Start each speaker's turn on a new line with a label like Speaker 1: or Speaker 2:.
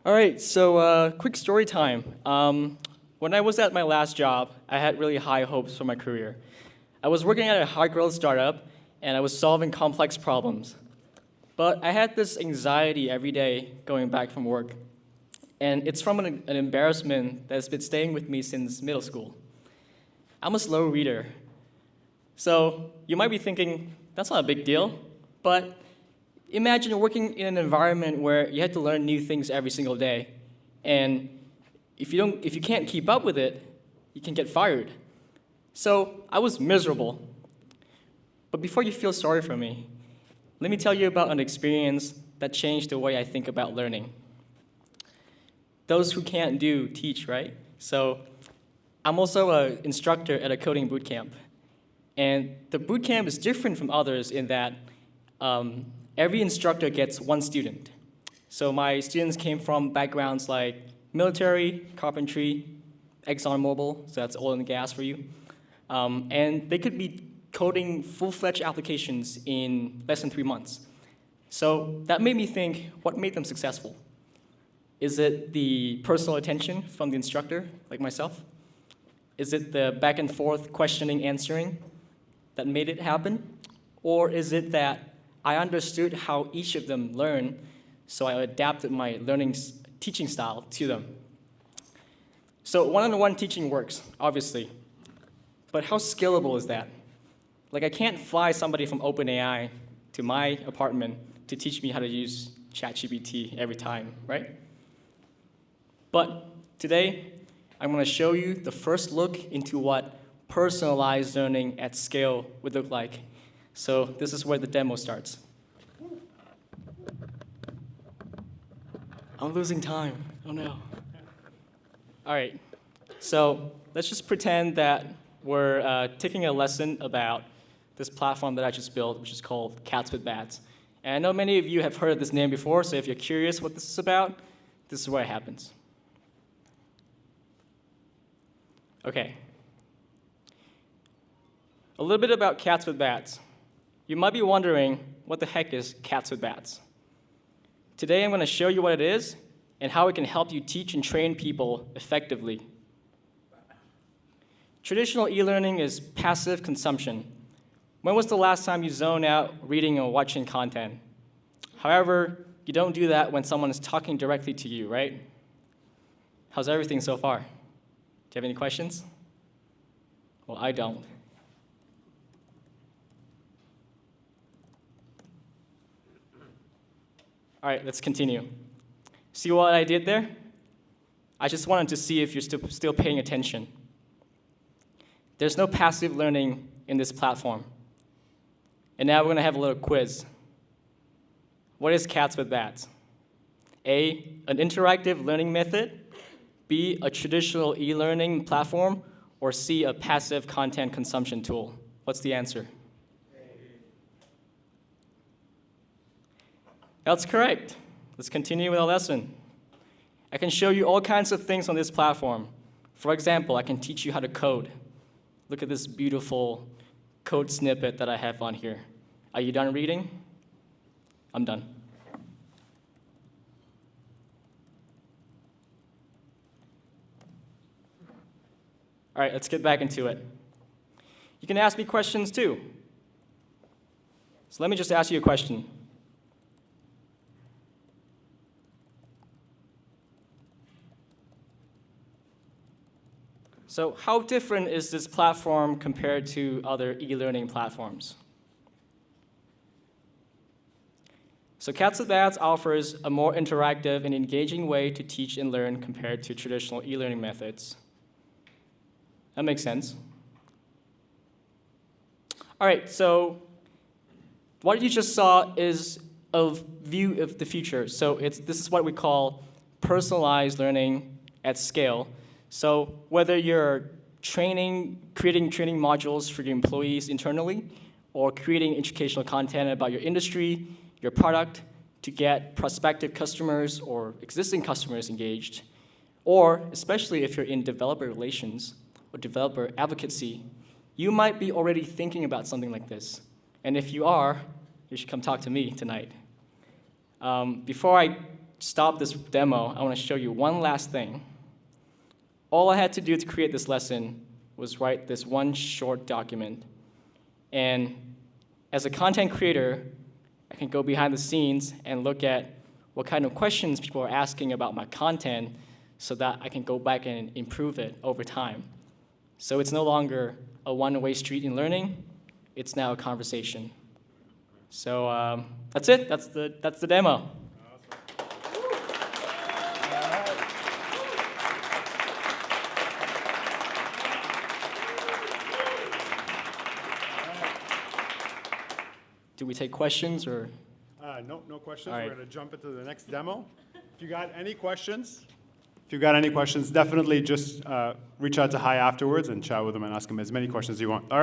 Speaker 1: All right, so quick story time. When I was at my last job, I had really high hopes for my career. I was working at a high-growth startup, and I was solving complex problems. But I had this anxiety every day going back from work. And it's from an embarrassment that's been staying with me since middle school. I'm a slow reader. So you might be thinking, that's not a big deal. But imagine working in an environment where you have to learn new things every single day. And if you can't keep up with it, you can get fired. So I was miserable. But before you feel sorry for me, let me tell you about an experience that changed the way I think about learning. Those who can't do, teach, right? So I'm also an instructor at a coding boot camp. And the boot camp is different from others in that every instructor gets one student. So my students came from backgrounds like military, carpentry, ExxonMobil, so that's oil and gas for you. And they could be coding full-fledged applications in less than 3 months. So that made me think, what made them successful? Is it the personal attention from the instructor, like myself? Is it the back and forth questioning, answering that made it happen? Or is it that I understood how each of them learn, so I adapted my teaching style to them? So one-on-one teaching works, obviously. But how scalable is that? Like, I can't fly somebody from OpenAI to my apartment to teach me how to use ChatGPT every time, right? But today, I'm going to show you the first look into what personalized learning at scale would look like. So this is where the demo starts. I'm losing time. Oh no. All right. So let's just pretend that we're taking a lesson about this platform that I just built, which is called Cats with Bats. And I know many of you have heard of this name before, so if you're curious what this is about, this is where it happens. Okay. A little bit about Cats with Bats. You might be wondering, what the heck is Cats with Bats? Today I'm going to show you what it is and how it can help you teach and train people effectively. Traditional e-learning is passive consumption. When was the last time you zoned out reading or watching content? However, you don't do that when someone is talking directly to you, right? How's everything so far? Do you have any questions? Well, I don't. All right, let's continue. See what I did there? I just wanted to see if you're still paying attention. There's no passive learning in this platform. And now we're going to have a little quiz. What is Cats with Bats? A, an interactive learning method. B, a traditional e-learning platform. Or C, a passive content consumption tool. What's the answer? That's correct. Let's continue with our lesson. I can show you all kinds of things on this platform. For example, I can teach you how to code. Look at this beautiful code snippet that I have on here. Are you done reading? I'm done. All right, let's get back into it. You can ask me questions too. So let me just ask you a question. So how different is this platform compared to other e-learning platforms? So Cats with Bats offers a more interactive and engaging way to teach and learn compared to traditional e-learning methods. That makes sense. All right, so what you just saw is a view of the future. So this is what we call personalized learning at scale. So whether you're creating training modules for your employees internally, or creating educational content about your industry, your product, to get prospective customers or existing customers engaged, or especially if you're in developer relations or developer advocacy, you might be already thinking about something like this. And if you are, you should come talk to me tonight. Before I stop this demo, I want to show you one last thing. All I had to do to create this lesson was write this one short document. And as a content creator, I can go behind the scenes and look at what kind of questions people are asking about my content so that I can go back and improve it over time. So it's no longer a one-way street in learning, it's now a conversation. So that's it, that's the demo. Do we take questions or?
Speaker 2: No questions.
Speaker 1: All right.
Speaker 2: We're going to jump into the next demo. If you got any questions, definitely just reach out to Hi afterwards and chat with them and ask them as many questions as you want. All right.